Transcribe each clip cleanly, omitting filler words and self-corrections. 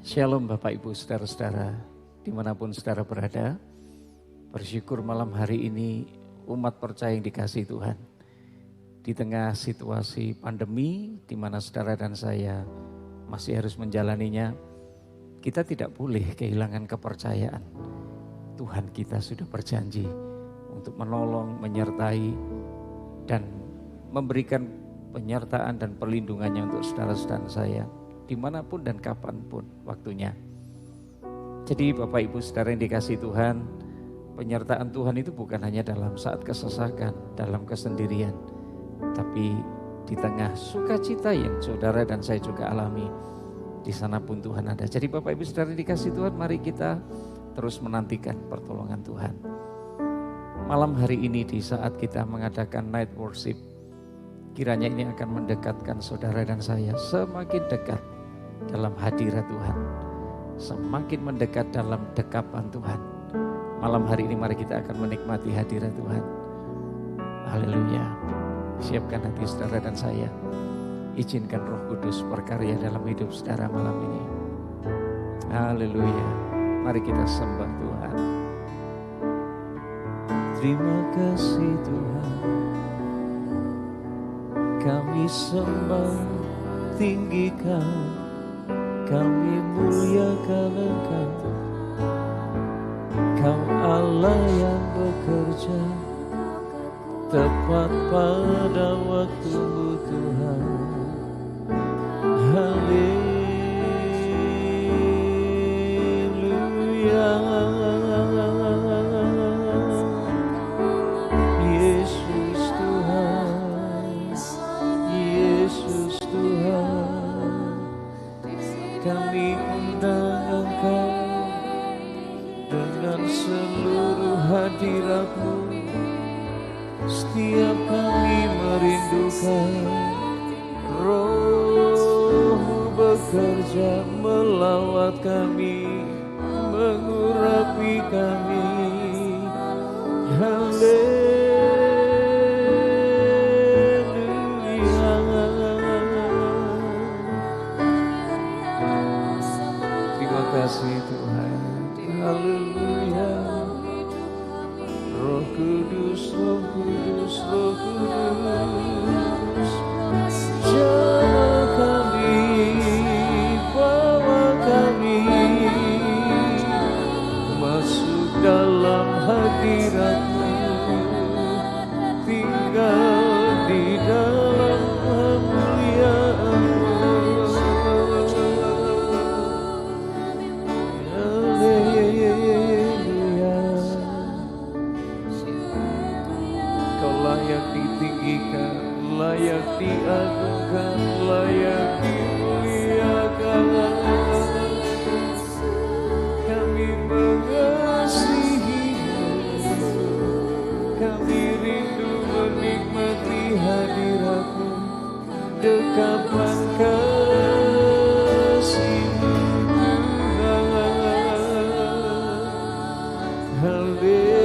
Shalom Bapak Ibu Saudara-saudara, dimanapun saudara berada. Bersyukur malam hari ini umat percaya yang dikasihi Tuhan. Di tengah situasi pandemi di mana saudara dan saya masih harus menjalaninya, kita tidak boleh kehilangan kepercayaan. Tuhan kita sudah berjanji untuk menolong, menyertai, dan memberikan penyertaan dan perlindungannya untuk saudara-saudara saya dimanapun dan kapanpun waktunya. Jadi Bapak Ibu saudara yang dikasihi Tuhan, penyertaan Tuhan itu bukan hanya dalam saat kesesakan, dalam kesendirian, tapi di tengah sukacita yang saudara dan saya juga alami, di sana pun Tuhan ada. Jadi Bapak Ibu saudara yang dikasihi Tuhan, mari kita terus menantikan pertolongan Tuhan. Malam hari ini di saat kita mengadakan night worship, kiranya ini akan mendekatkan saudara dan saya semakin dekat dalam hadirat Tuhan, semakin mendekat dalam dekapan Tuhan. Malam hari ini mari kita akan menikmati hadirat Tuhan. Haleluya. Siapkan hati saudara dan saya. Izinkan Roh Kudus berkarya dalam hidup saudara malam ini. Haleluya. Mari kita sembah Tuhan. Terima kasih Tuhan. Kami sembah tinggikan, kami muliakan Engkau. Kau Allah yang bekerja tepat pada waktu-Mu Tuhan. Haleluya. Yesus Tuhan, Yesus Tuhan, kami undang Engkau dengan seluruh hadirat-Mu. Setiap kami merindukan Roh-Mu bekerja melawat kami, mengurapi kami. Terima kasih Tuhan. Haleluya. Roh Kudus, Roh Kudus, Roh Kudus, jamah kami, bawa kami masuk dalam hadirat-Mu, tinggal di dalam kemuliaan-Mu. Layak diagungkan, layak dimuliakan. Kami mengasihi-Mu, kami rindu menikmati hadirat-Mu, dekapan kasih-Mu Tuhan. Haleluya.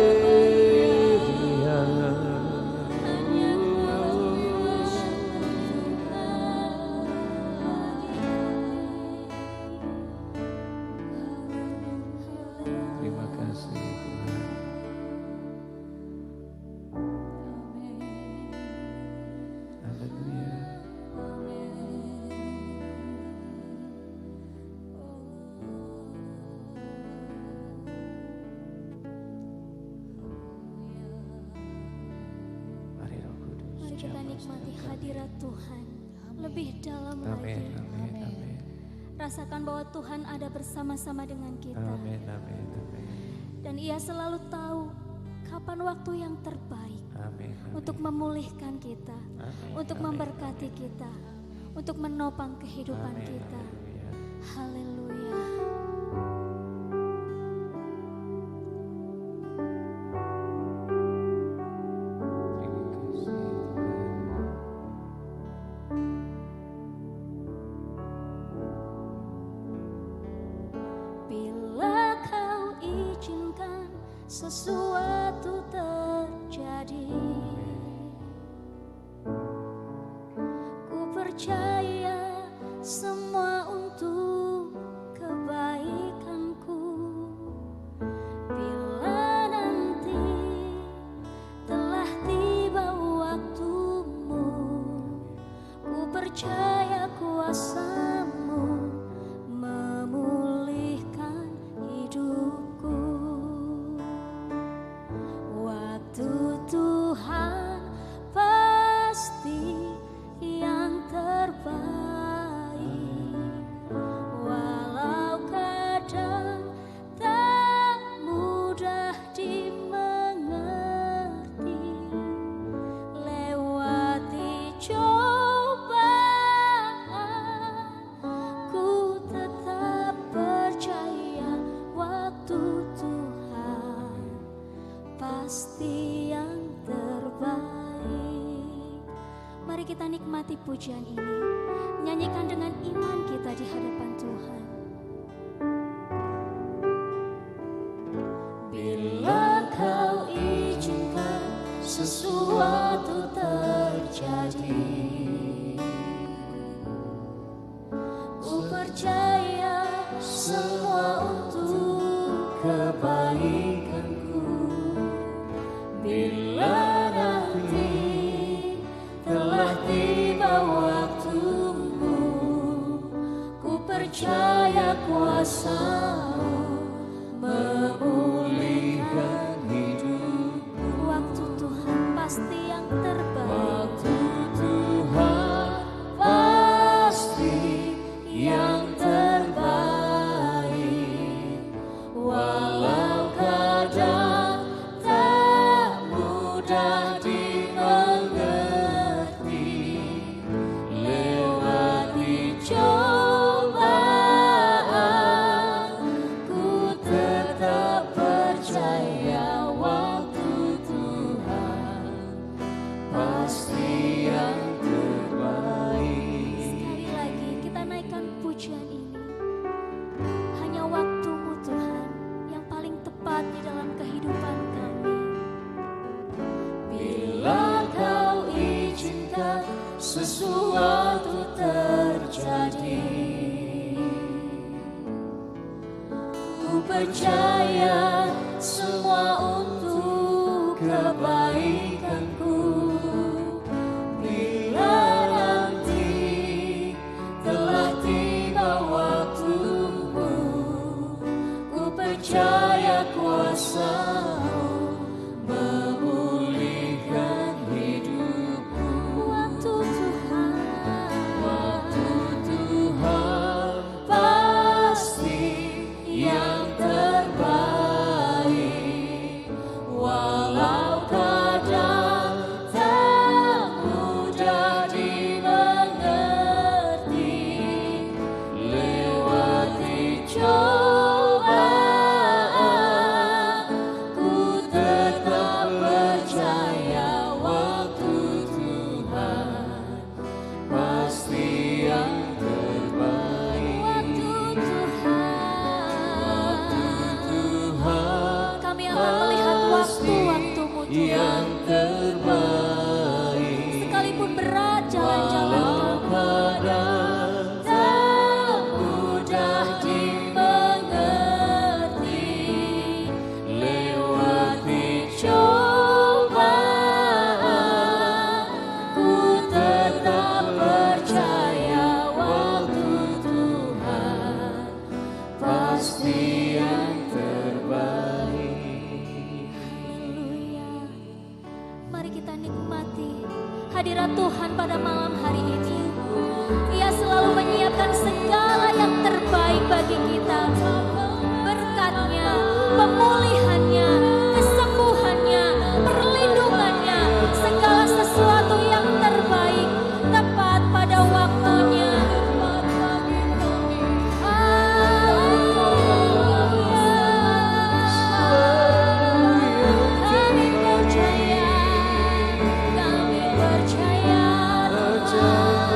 Kita nikmati hadirat Tuhan lebih dalam lagi. Amin. Rasakan bahwa Tuhan ada bersama-sama dengan kita. Amin. Dan Ia selalu tahu kapan waktu yang terbaik. Amin. Untuk memulihkan kita, untuk memberkati kita, untuk menopang kehidupan kita. Haleluya. Sesuatu terjadi, ku percaya semua untuk kebaikan. percaya kuasa-Mu memulihkan hidupku. Waktu Tuhan pasti yang terbaik, walau kadang tak mudah dimengerti. Lewati cobaan, ku tetap percaya waktu Tuhan pasti yang terbaik. Mari kita nikmati pujian ini, nyanyikan dengan iman kita di hadapan Tuhan. Bila Kau izinkan sesuatu terjadi, ku percaya semua untuk kebaikanku. Bila nanti telah tiba waktumu, ku percaya kuasa-Mu memulihkan hidupku. Waktu Tuhan pasti yang terbaik. Waktu Tuhan pasti yang terbaik, walau kadang tak mudah dimengerti. Lewati cobaan, ku tetap percaya waktu Tuhan pasti yang terbaik. Sekali lagi kita naikkan pujian ini. Hanya waktu-Mu Tuhan yang paling tepat di dalam kehidupan kami. Bila Kau izinkan sesuatu terjadi, ku percaya semua untuk kebaikanku. Bila nanti telah tiba waktumu, ku percaya kuasa-Mu memulihkan hidupku. Waktu Tuhan pasti yang terbaik, walau kadang tak mudah dimengerti. Lewati cobaan, ku tetap percaya waktu Tuhan pasti yang terbaik. Waktu Tuhan, kami akan melihat waktu-waktu-Mu Tuhan. Sekalipun berat jalan-jalan kami, tak mudah dimengerti. Lewati cobaan, ku tetap percaya waktu Tuhan pasti yang terbaik. Haleluya. Mari kita nikmati hadirat Tuhan pada malam hari ini. Ia selalu menyiapkan segala yang terbaik bagi kita. Berkat-Nya, pemulihan-Nya, kesembuhan-Nya, perlindungan-Nya, segala sesuatu yang terbaik tepat pada waktunya. Kami percaya waktu-Mu yang terbaik.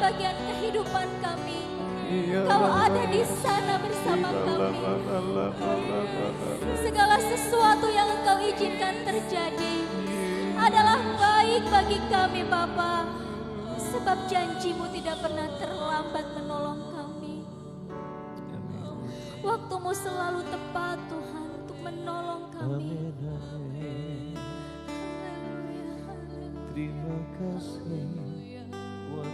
bagian kehidupan kami. Kau ada di sana bersama kami. Segala sesuatu yang Engkau izinkan terjadi adalah baik bagi kami, Bapa. Sebab janji-Mu tidak pernah terlambat menolong kami. Waktu-Mu selalu tepat, Tuhan, untuk menolong kami. Terima kasih buat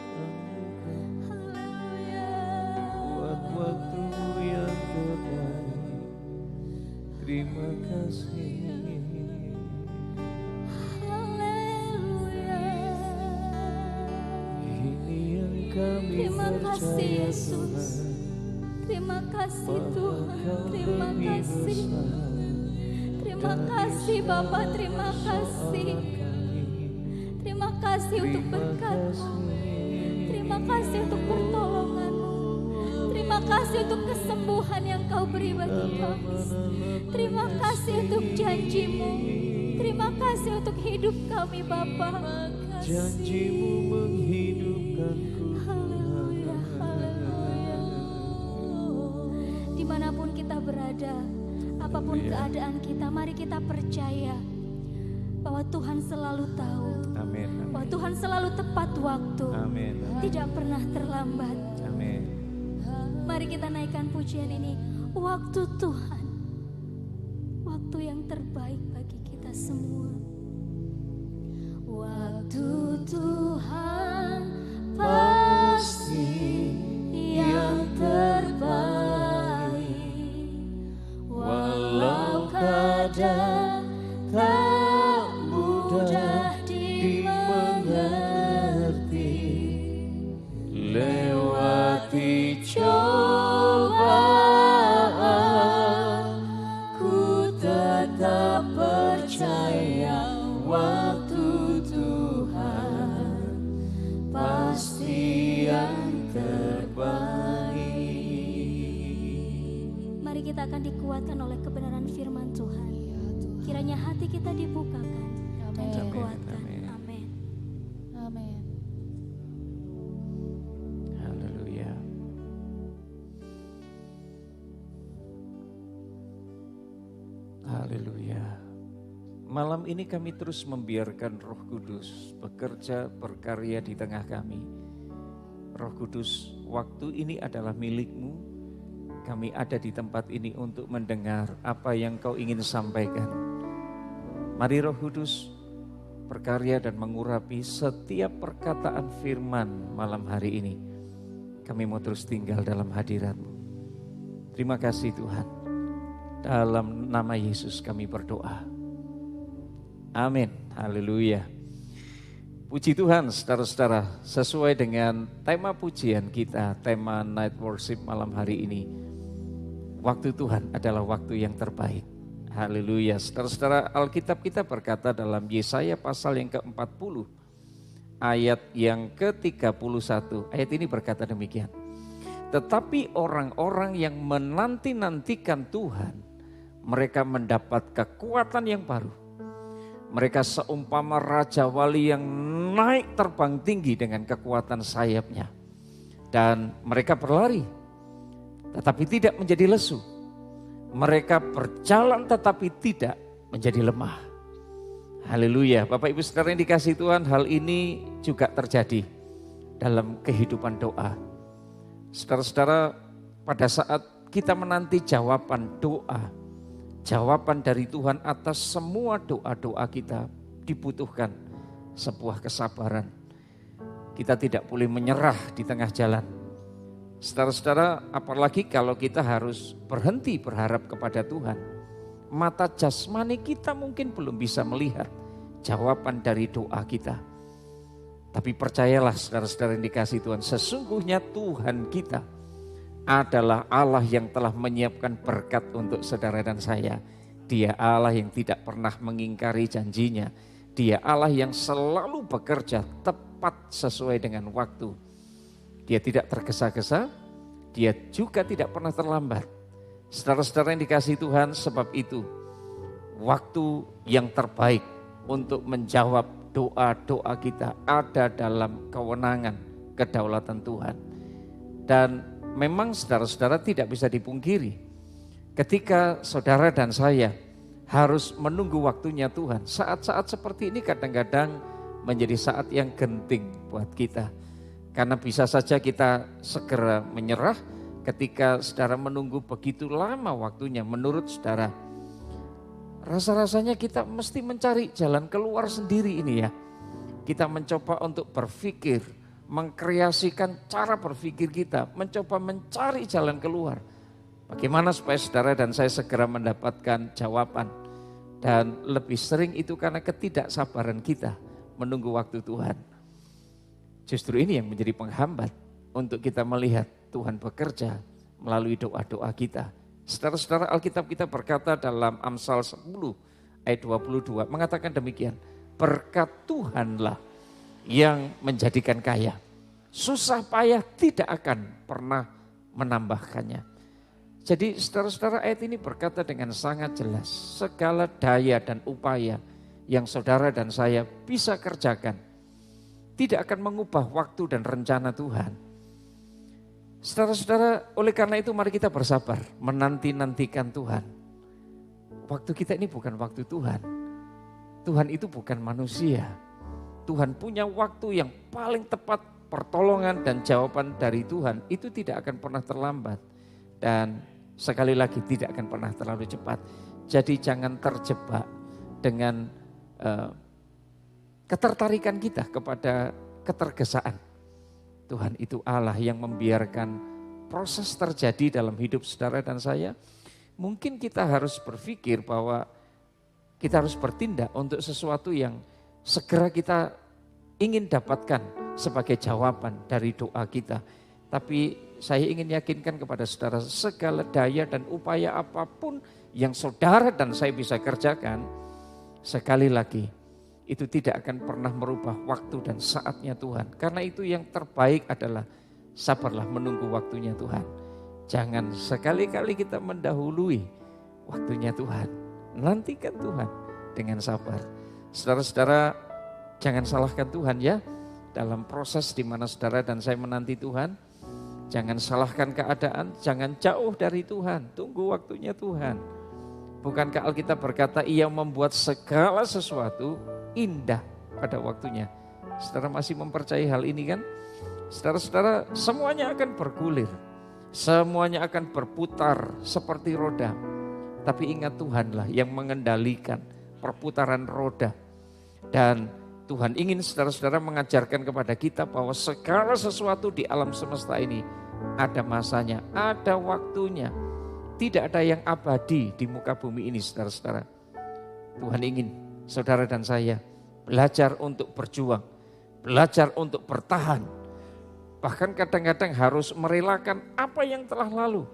buat waktu yang terbaik. Terima kasih. Ini yang kami Terima kasih percaya, Yesus. Terima kasih Tuhan. Terima kasih. Terima kasih Bapa. Terima kasih. Terima kasih untuk berkat-Mu. Terima kasih untuk pertolongan-Mu. Terima kasih untuk kesembuhan yang Kau beri bagi kami. Terima kasih untuk janji-Mu. Terima kasih untuk hidup kami, Bapa. Janji-Mu menghidupkanku. Haleluya, haleluya. Dimanapun kita berada, apapun keadaan kita, mari kita percaya bahwa Tuhan selalu tahu. Amin. Bahwa Tuhan selalu tepat waktu. Amin. Tidak pernah terlambat. Amin. Mari kita naikkan pujian ini. Waktu Tuhan. Waktu yang terbaik bagi kita semua. Waktu Tuhan pasti yang terbaik. Walau kadang tak mudah dimengerti, lewati cobaan, ku tetap percaya waktu Tuhan pasti yang terbaik. Mari kita akan dikuatkan oleh kebenaran firman Tuhan. Kiranya hati kita dibukakan dan dikuatkan. Amin. Amin. Haleluya. Haleluya. Malam ini kami terus membiarkan Roh Kudus bekerja berkarya di tengah kami. Roh Kudus, waktu ini adalah milik-Mu. Kami ada di tempat ini untuk mendengar apa yang Kau ingin sampaikan. Mari Roh Kudus berkarya dan mengurapi setiap perkataan firman malam hari ini. Kami mau terus tinggal dalam hadirat-Mu. Terima kasih Tuhan. Dalam nama Yesus kami berdoa. Amin. Haleluya. Puji Tuhan saudara-saudara, sesuai dengan tema pujian kita, tema Night Worship malam hari ini. Waktu Tuhan adalah waktu yang terbaik. Haleluya. Saudara-saudara, Alkitab kita berkata dalam Yesaya pasal yang ke-40, ayat yang ke-31. Ayat ini berkata demikian. Tetapi orang-orang yang menanti-nantikan Tuhan, mereka mendapat kekuatan yang baru. Mereka seumpama Raja Wali yang naik terbang tinggi dengan kekuatan sayapnya. Dan mereka berlari, tetapi tidak menjadi lesu. Mereka berjalan tetapi tidak menjadi lemah. Haleluya. Bapak Ibu Saudara yang dikasihi Tuhan, hal ini juga terjadi dalam kehidupan doa. Saudara-saudara, pada saat kita menanti jawaban doa, jawaban dari Tuhan atas semua doa-doa kita, dibutuhkan sebuah kesabaran. Kita tidak boleh menyerah di tengah jalan. Saudara-saudara, apalagi kalau kita harus berhenti berharap kepada Tuhan. Mata jasmani kita mungkin belum bisa melihat jawaban dari doa kita. Tapi percayalah saudara-saudara yang dikasihi Tuhan, sesungguhnya Tuhan kita adalah Allah yang telah menyiapkan berkat untuk saudara dan saya. Dia Allah yang tidak pernah mengingkari janjinya. Dia Allah yang selalu bekerja tepat sesuai dengan waktu. Dia tidak tergesa-gesa, dia juga tidak pernah terlambat. Saudara-saudara yang dikasihi Tuhan, sebab itu waktu yang terbaik untuk menjawab doa-doa kita ada dalam kewenangan kedaulatan Tuhan. Dan memang saudara-saudara tidak bisa dipungkiri, ketika saudara dan saya harus menunggu waktunya Tuhan, saat-saat seperti ini kadang-kadang menjadi saat yang genting buat kita. Karena bisa saja kita segera menyerah ketika saudara menunggu begitu lama waktunya. Menurut saudara, rasa-rasanya kita mesti mencari jalan keluar sendiri ini ya. Kita mencoba untuk berpikir, mengkreasikan cara berpikir kita, mencoba mencari jalan keluar. Bagaimana supaya saudara dan saya segera mendapatkan jawaban. Dan lebih sering itu karena ketidaksabaran kita menunggu waktu Tuhan. Justru ini yang menjadi penghambat untuk kita melihat Tuhan bekerja melalui doa-doa kita. Saudara-saudara, Alkitab kita berkata dalam Amsal 10 ayat 22 mengatakan demikian. Berkat Tuhanlah yang menjadikan kaya. Susah payah tidak akan pernah menambahkannya. Jadi saudara-saudara, ayat ini berkata dengan sangat jelas. Segala daya dan upaya yang saudara dan saya bisa kerjakan tidak akan mengubah waktu dan rencana Tuhan. Saudara-saudara, oleh karena itu mari kita bersabar, menanti-nantikan Tuhan. Waktu kita ini bukan waktu Tuhan. Tuhan itu bukan manusia. Tuhan punya waktu yang paling tepat, pertolongan dan jawaban dari Tuhan itu tidak akan pernah terlambat. Dan sekali lagi tidak akan pernah terlalu cepat. Jadi jangan terjebak dengan ketertarikan kita kepada ketergesaan. Tuhan itu Allah yang membiarkan proses terjadi dalam hidup saudara dan saya. Mungkin kita harus berpikir bahwa kita harus bertindak untuk sesuatu yang segera kita ingin dapatkan sebagai jawaban dari doa kita. Tapi saya ingin yakinkan kepada saudara, segala daya dan upaya apapun yang saudara dan saya bisa kerjakan, sekali lagi itu tidak akan pernah merubah waktu dan saatnya Tuhan. Karena itu yang terbaik adalah sabarlah menunggu waktunya Tuhan. Jangan sekali-kali kita mendahului waktunya Tuhan. Nantikan Tuhan dengan sabar. Saudara-saudara, jangan salahkan Tuhan ya. Dalam proses di mana saudara dan saya menanti Tuhan, jangan salahkan keadaan, jangan jauh dari Tuhan. Tunggu waktunya Tuhan. Bukankah Alkitab berkata ia membuat segala sesuatu indah pada waktunya. Saudara masih mempercayai hal ini kan? Saudara-saudara, semuanya akan bergulir. Semuanya akan berputar seperti roda. Tapi ingat Tuhanlah yang mengendalikan perputaran roda. Dan Tuhan ingin saudara-saudara mengajarkan kepada kita bahwa segala sesuatu di alam semesta ini ada masanya, ada waktunya. Tidak ada yang abadi di muka bumi ini saudara-saudara. Tuhan ingin saudara dan saya belajar untuk berjuang, belajar untuk bertahan. Bahkan kadang-kadang harus merelakan apa yang telah lalu.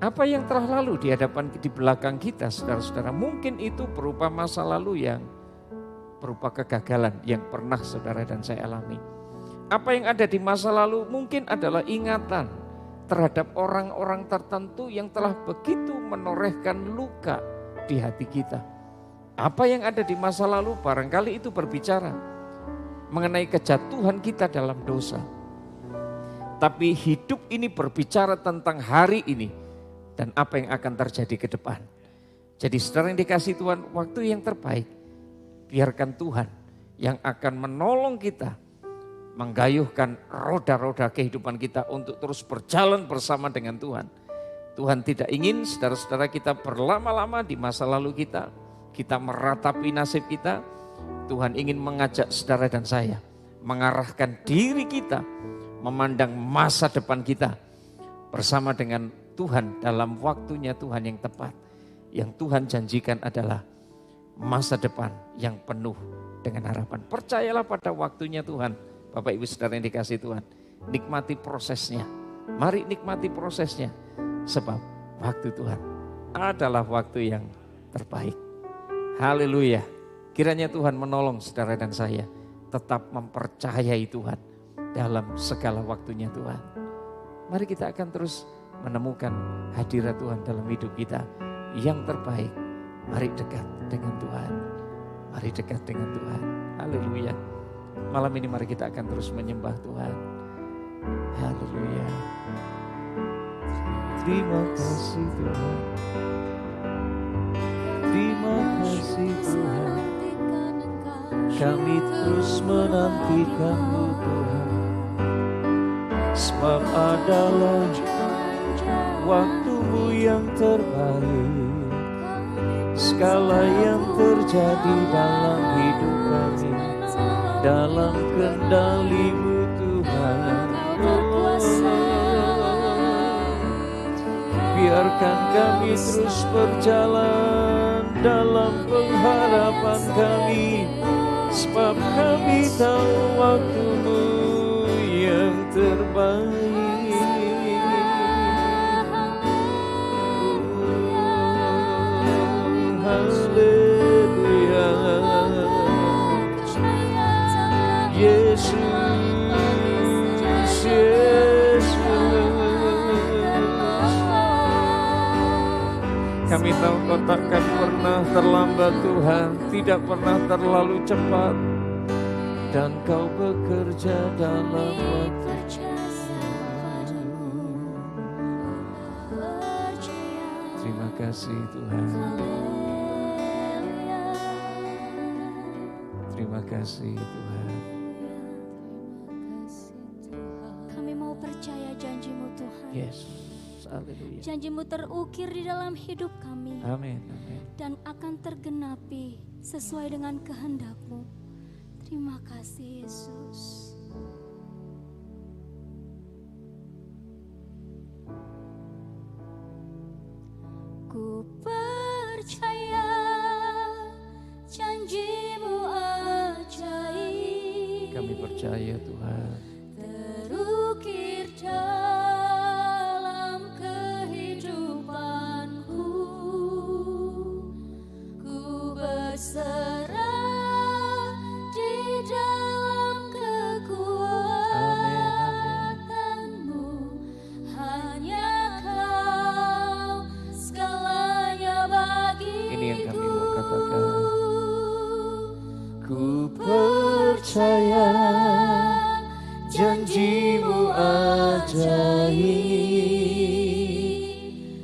Apa yang telah lalu di hadapan, di belakang kita saudara-saudara. Mungkin itu berupa masa lalu yang berupa kegagalan yang pernah saudara dan saya alami. Apa yang ada di masa lalu mungkin adalah ingatan terhadap orang-orang tertentu yang telah begitu menorehkan luka di hati kita. Apa yang ada di masa lalu barangkali itu berbicara mengenai kejatuhan kita dalam dosa. Tapi hidup ini berbicara tentang hari ini dan apa yang akan terjadi ke depan. Jadi saudara yang dikasihi Tuhan, waktu yang terbaik biarkan Tuhan yang akan menolong kita menggayuhkan roda-roda kehidupan kita untuk terus berjalan bersama dengan Tuhan. Tuhan tidak ingin saudara-saudara kita berlama-lama di masa lalu kita meratapi nasib kita. Tuhan ingin mengajak saudara dan saya, mengarahkan diri kita, memandang masa depan kita bersama dengan Tuhan dalam waktunya Tuhan yang tepat. Yang Tuhan janjikan adalah masa depan yang penuh dengan harapan. Percayalah pada waktunya Tuhan, Bapak Ibu Saudara yang dikasihi Tuhan. Nikmati prosesnya, mari nikmati prosesnya. Sebab waktu Tuhan adalah waktu yang terbaik. Haleluya. Kiranya Tuhan menolong saudara dan saya tetap mempercayai Tuhan dalam segala waktunya Tuhan. Mari kita akan terus menemukan hadirat Tuhan dalam hidup kita yang terbaik. Mari dekat dengan Tuhan. Mari dekat dengan Tuhan. Haleluya. Malam ini mari kita akan terus menyembah Tuhan. Haleluya. Terima kasih Tuhan. Terima kasih Tuhan. Kami terus menantikan-Mu Tuhan. Sebab adalah waktu-Mu yang terbaik. Segala yang terjadi dalam hidup kami dalam kendali-Mu Tuhan. Biarkan kami terus berjalan dalam pengharapan kami, sebab kami tahu waktu-Mu yang terbaik. Haleluya. Yesus, kami tahu Kau takkan pernah terlambat Tuhan, tidak pernah terlalu cepat. Dan Kau bekerja dalam waktu. Terima kasih Tuhan. Terima kasih Tuhan. Kami mau percaya janji-Mu Tuhan. Yes. Haleluya. Janji-Mu terukir di dalam hidup kami. Amin. Amin. Dan akan tergenapi sesuai dengan kehendak-Mu. Terima kasih Yesus. Ku percaya janji-Mu ajaib. Kami percaya Tuhan. Terukir dalam kehidupanku, ku berserah di dalam kekuatan-Mu. Hanya Kau segalanya bagiku. Ini yang kami mau katakan. Ku percaya janji-Mu ajaib,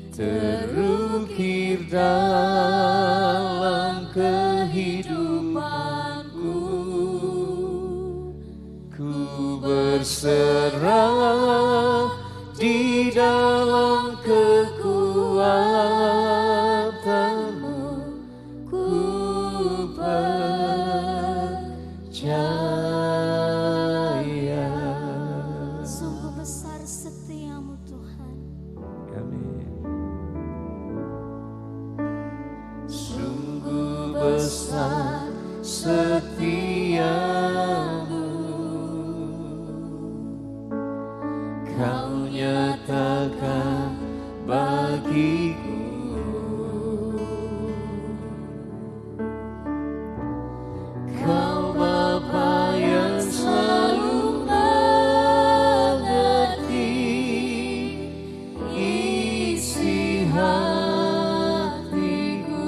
terukir dalam kehidupanku. Ku berserah di dalam kekuatan-Mu. Ku percaya. Sungguh besar setia-Mu Tuhan. Amin. Sungguh besar setia-Mu, Kau nyatakan bagiku. Kau Bapa yang selalu mengerti isi hatiku.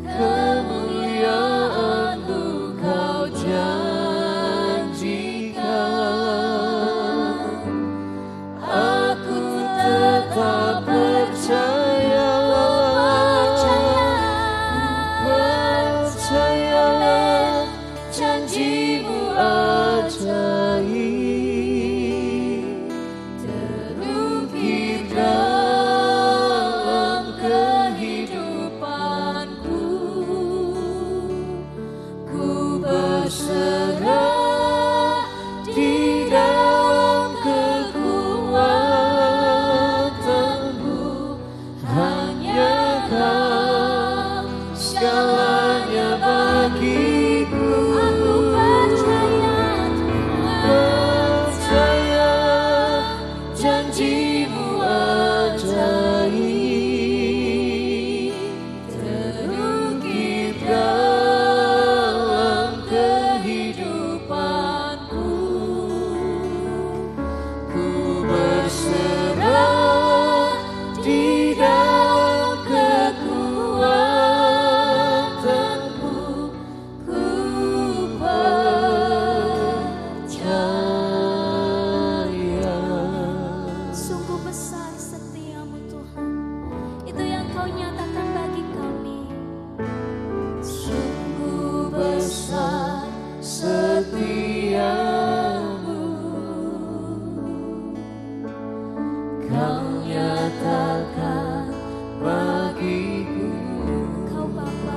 Kemuliaan-Mu Kau janjikan kehidupanku. Ku berserah di dalam kekuatanmu. Ku percaya. Sungguh besar setiamu Tuhan, itu yang kau nyatakan bagi kami. Sungguh besar setiamu, kau nyatakan bagiku. Kau Bapa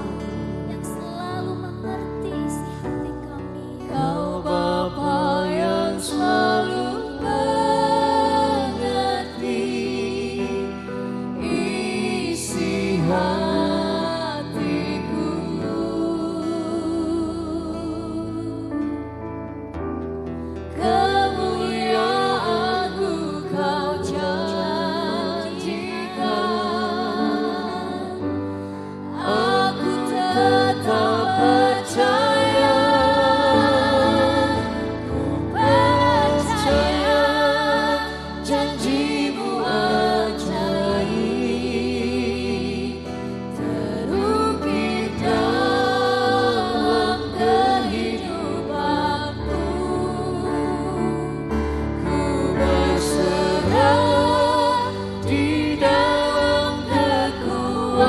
yang selalu mengerti isi hati kami. Kau Bapa yang selalu mengerti isi hatiku. Kemuliaanmu kau janjikan. Aku tetap percaya. Ku percaya janjimu ajaib, terukir dalam kehidupanku. Ku berserah di dalam kekuatanmu.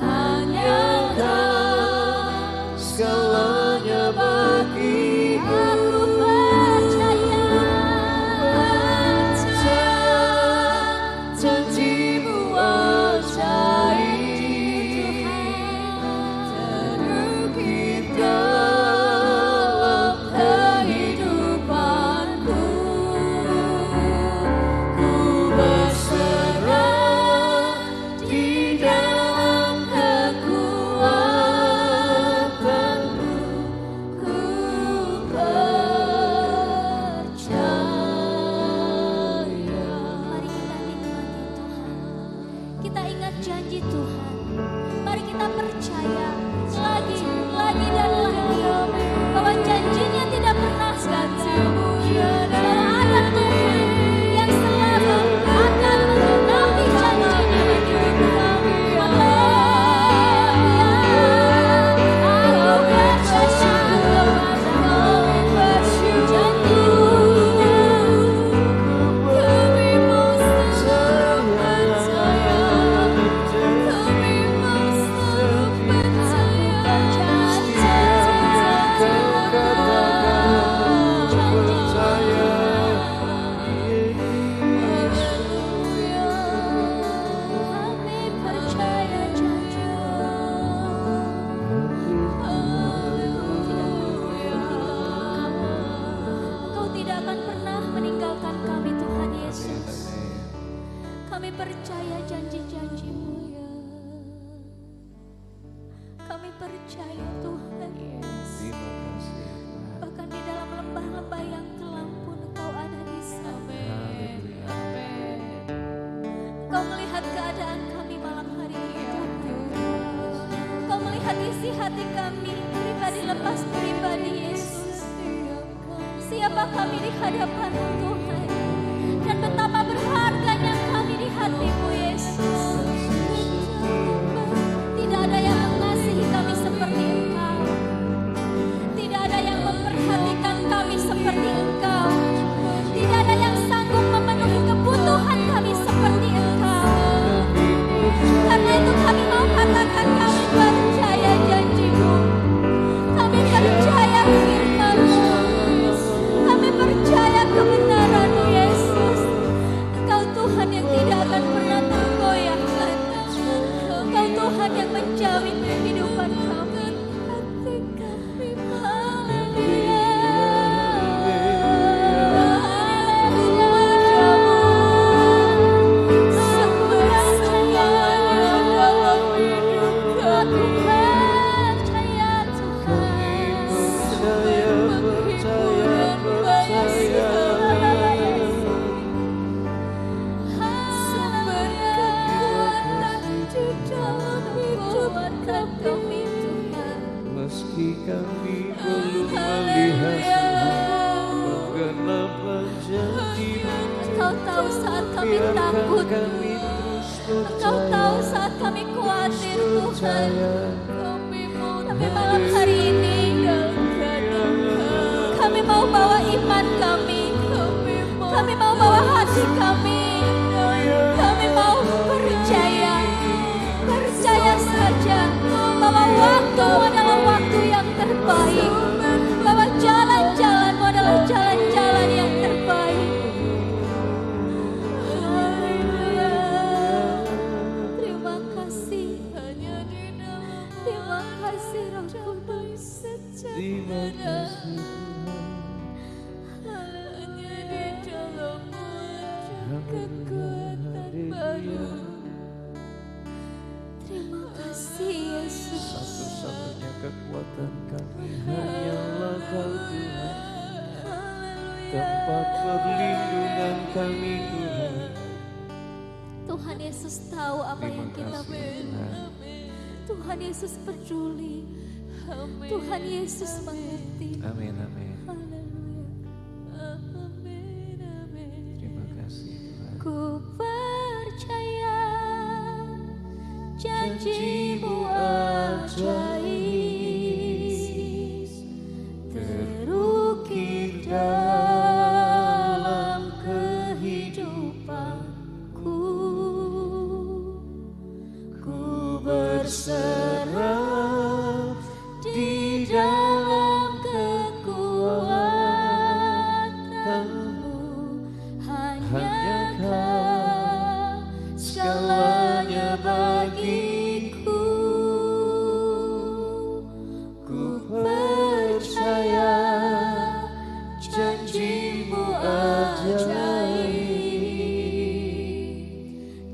Hanya Kau segalanya bagiku. Aku percaya, Janjimu ajaib, terukir dalam kehidupanku. Ku berserah di dalam kekuatanmu. Ku percaya. mari kita nikmati Tuhan. Kita ingat janji Tuhan. Mari kita percaya lagi dan lagi bahwa janjinya tidak pernah gagal. Bahwa ada Tuhan yang selalu akan menenapi janjinya bagi hidup kami. Haleluya. Aku percaya kepada janji-Mu. Kami mau selalu percaya. Kami mau selalu percaya Kami percaya Engkau tidak akan pernah meninggalkan kami Tuhan Yesus. Kami percaya janji-janji-Mu. Kami percaya Tuhan. Terima kasih. Bahkan di dalam lembah-lembah yang kelam pun Engkau ada di sana. Haleluya. Engkau melihat keadaan kami malam hari ini Tuhan. Engkau melihat isi hati kami, pribadi lepas pribadi Yesus. Siapa kami di hadapan-Mu Tuhan, dan betapa berharganya kami di hati-Mu Yesus. Tidak ada yang mengasihi kami seperti Engkau. Tidak ada yang memperhatikan kami seperti Engkau. Tidak ada yang sanggup memenuhi kebutuhan kami seperti Engkau. Karena itu kami mau katakan kami percaya janji-Mu. Kami percaya firman-Mu. Kami percaya kebenaran-Mu Yesus. meski kami belum melihat Tuhan penggenapan janji-Mu. Engkau tahu saat kami takut, Kami terus Engkau tahu saat kami khawatir Tuhan. Tapi malam hari ini kami mau bawa iman kami, kami mau bawa hati kami, kami mau percaya saja bahwa waktu adalah waktu yang terbaik, bahwa jalan-jalan-Mu adalah jalan-jalan yang terbaik. Terima kasih, terima kasih Roh Kudus. Terima kasih Terima kasih Yesus. satu-satunya kekuatan kami hanyalah Kau Tuhan. Tempat perlindungan kami Tuhan. Tuhan Yesus tahu apa yang kita butuh. Tuhan Yesus peduli. Tuhan Yesus mengerti. Amin, amin. Haleluya. Terima kasih Tuhan. Ku percaya janji-Mu ajaib, terukir dalam kehidupanku. Ku berserah di dalam kekuatan-Mu. Hanya Kau segalanya bagiku. Ku percaya janji-Mu ajaib,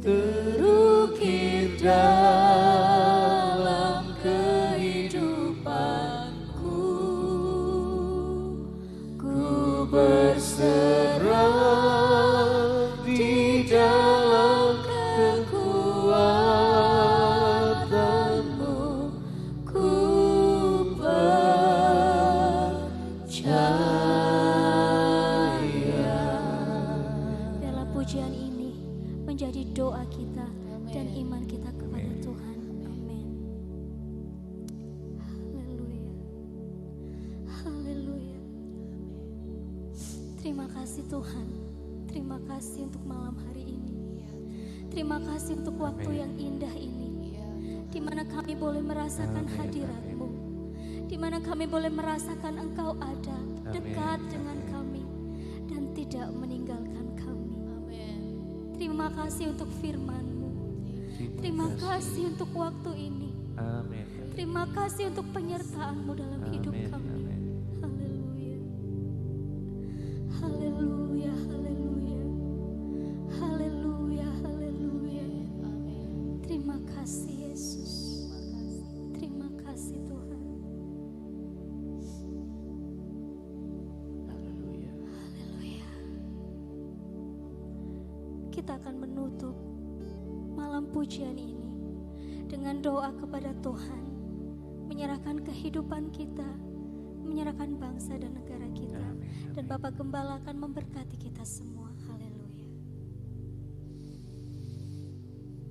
terukir dalam kehidupanku. Ku berserah di dalam kekuatan-Mu. Ku percaya. Biarlah pujian ini menjadi doa kita dan iman kita kepada Tuhan. Amin. Haleluya. Haleluya. Terima kasih Tuhan. Terima kasih untuk malam hari ini. Terima kasih untuk waktu yang indah ini, di mana kami boleh merasakan hadirat-Mu, di mana kami boleh merasakan Engkau ada dekat dengan kami dan tidak meninggalkan kami. Terima kasih untuk firman-Mu. Terima kasih untuk waktu ini. Amin. Terima kasih untuk penyertaan-Mu dalam hidup Amin, kami. amin. Haleluya. Haleluya, haleluya. Haleluya, haleluya. Terima kasih Yesus. Terima kasih Tuhan. Haleluya. Haleluya. Kita akan menutup malam pujian ini dengan doa kepada Tuhan, menyerahkan kehidupan kita, menyerahkan bangsa dan negara kita. Dan Bapak Gembala akan memberkati kita semua. Haleluya.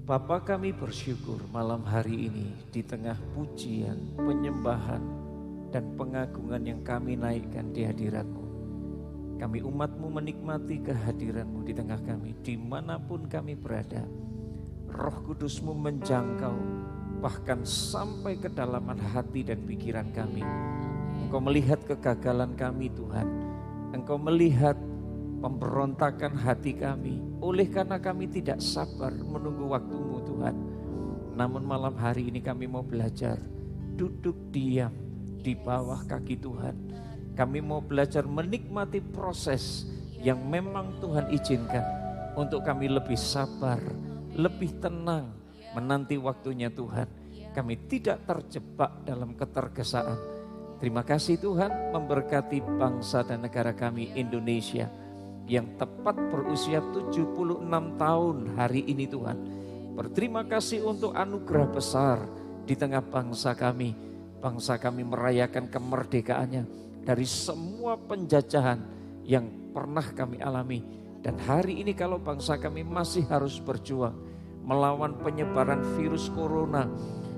Bapa, kami bersyukur malam hari ini di tengah pujian, penyembahan, dan pengagungan yang kami naikkan di hadirat-Mu. Kami umat-Mu menikmati kehadiran-Mu di tengah kami, dimanapun kami berada. Roh Kudus-Mu menjangkau, bahkan sampai kedalaman hati dan pikiran kami. Engkau melihat kegagalan kami Tuhan. Engkau melihat pemberontakan hati kami. Oleh karena kami tidak sabar menunggu waktu-Mu Tuhan. Namun malam hari ini kami mau belajar duduk diam di bawah kaki Tuhan. Kami mau belajar menikmati proses yang memang Tuhan izinkan untuk kami lebih sabar, lebih tenang menanti waktunya Tuhan. Kami tidak terjebak dalam ketergesaan. Terima kasih Tuhan, memberkati bangsa dan negara kami Indonesia yang tepat berusia 76 tahun hari ini Tuhan. Berterima kasih untuk anugerah besar di tengah bangsa kami. bangsa kami merayakan kemerdekaannya dari semua penjajahan yang pernah kami alami. Dan hari ini kalau bangsa kami masih harus berjuang melawan penyebaran virus corona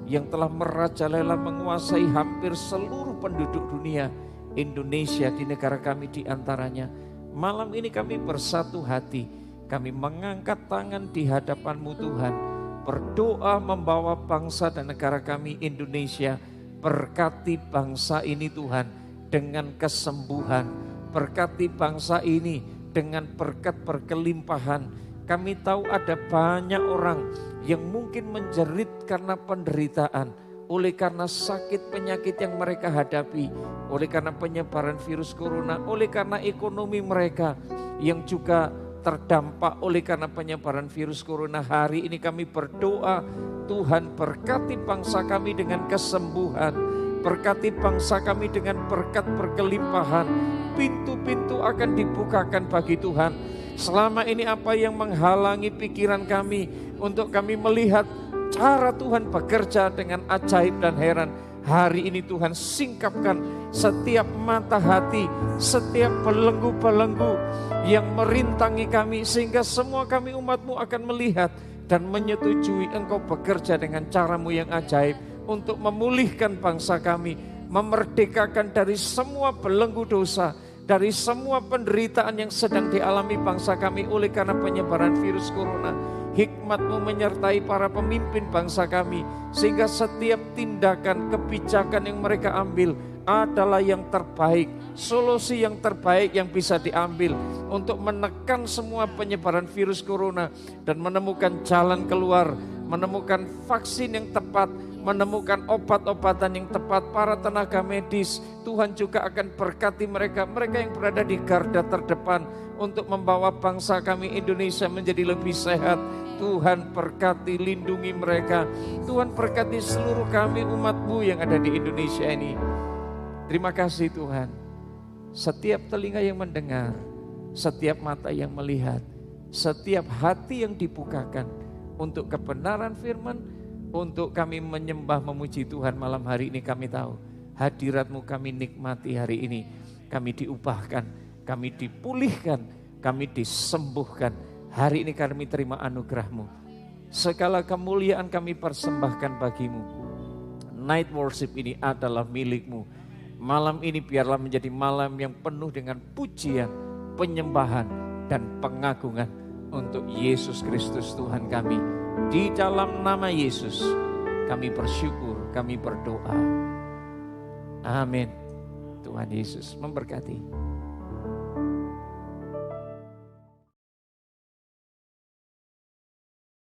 yang telah merajalela menguasai hampir seluruh penduduk dunia, Indonesia di negara kami di antaranya. Malam ini kami bersatu hati, kami mengangkat tangan di hadapan-Mu Tuhan, berdoa membawa bangsa dan negara kami Indonesia. Berkati bangsa ini Tuhan dengan kesembuhan, berkati bangsa ini dengan berkat berkelimpahan. Kami tahu ada banyak orang yang mungkin menjerit karena penderitaan, oleh karena sakit penyakit yang mereka hadapi, oleh karena penyebaran virus corona, oleh karena ekonomi mereka yang juga terdampak oleh karena penyebaran virus corona. Hari ini kami berdoa, Tuhan berkati bangsa kami dengan kesembuhan, berkati bangsa kami dengan berkat berkelimpahan. Pintu-pintu akan dibukakan bagi Tuhan. Selama ini apa yang menghalangi pikiran kami untuk kami melihat cara Tuhan bekerja dengan ajaib dan heran, hari ini Tuhan singkapkan setiap mata hati, setiap belenggu-belenggu yang merintangi kami, sehingga semua kami umat-Mu akan melihat dan menyetujui Engkau bekerja dengan cara-Mu yang ajaib untuk memulihkan bangsa kami, memerdekakan dari semua belenggu dosa, dari semua penderitaan yang sedang dialami bangsa kami oleh karena penyebaran virus corona. Hikmat-Mu menyertai para pemimpin bangsa kami, sehingga setiap tindakan kebijakan yang mereka ambil adalah yang terbaik, solusi yang terbaik yang bisa diambil untuk menekan semua penyebaran virus corona dan menemukan jalan keluar, menemukan vaksin yang tepat, menemukan obat-obatan yang tepat. Para tenaga medis, Tuhan juga akan berkati mereka yang berada di garda terdepan untuk membawa bangsa kami Indonesia menjadi lebih sehat. Tuhan berkati, lindungi mereka. Tuhan berkati seluruh kami umat-Mu yang ada di Indonesia ini. Terima kasih Tuhan. Setiap telinga yang mendengar, setiap mata yang melihat, setiap hati yang dibukakan untuk kebenaran firman, untuk kami menyembah memuji Tuhan malam hari ini. Kami tahu hadirat-Mu kami nikmati hari ini. Kami diubahkan, kami dipulihkan, kami disembuhkan. Hari ini kami terima anugerah-Mu. Segala kemuliaan kami persembahkan bagi-Mu. Night worship ini adalah milik-Mu. Malam ini biarlah menjadi malam yang penuh dengan pujian, penyembahan, dan pengagungan untuk Yesus Kristus Tuhan kami. Di dalam nama Yesus kami bersyukur, kami berdoa. Amin. Tuhan Yesus memberkati.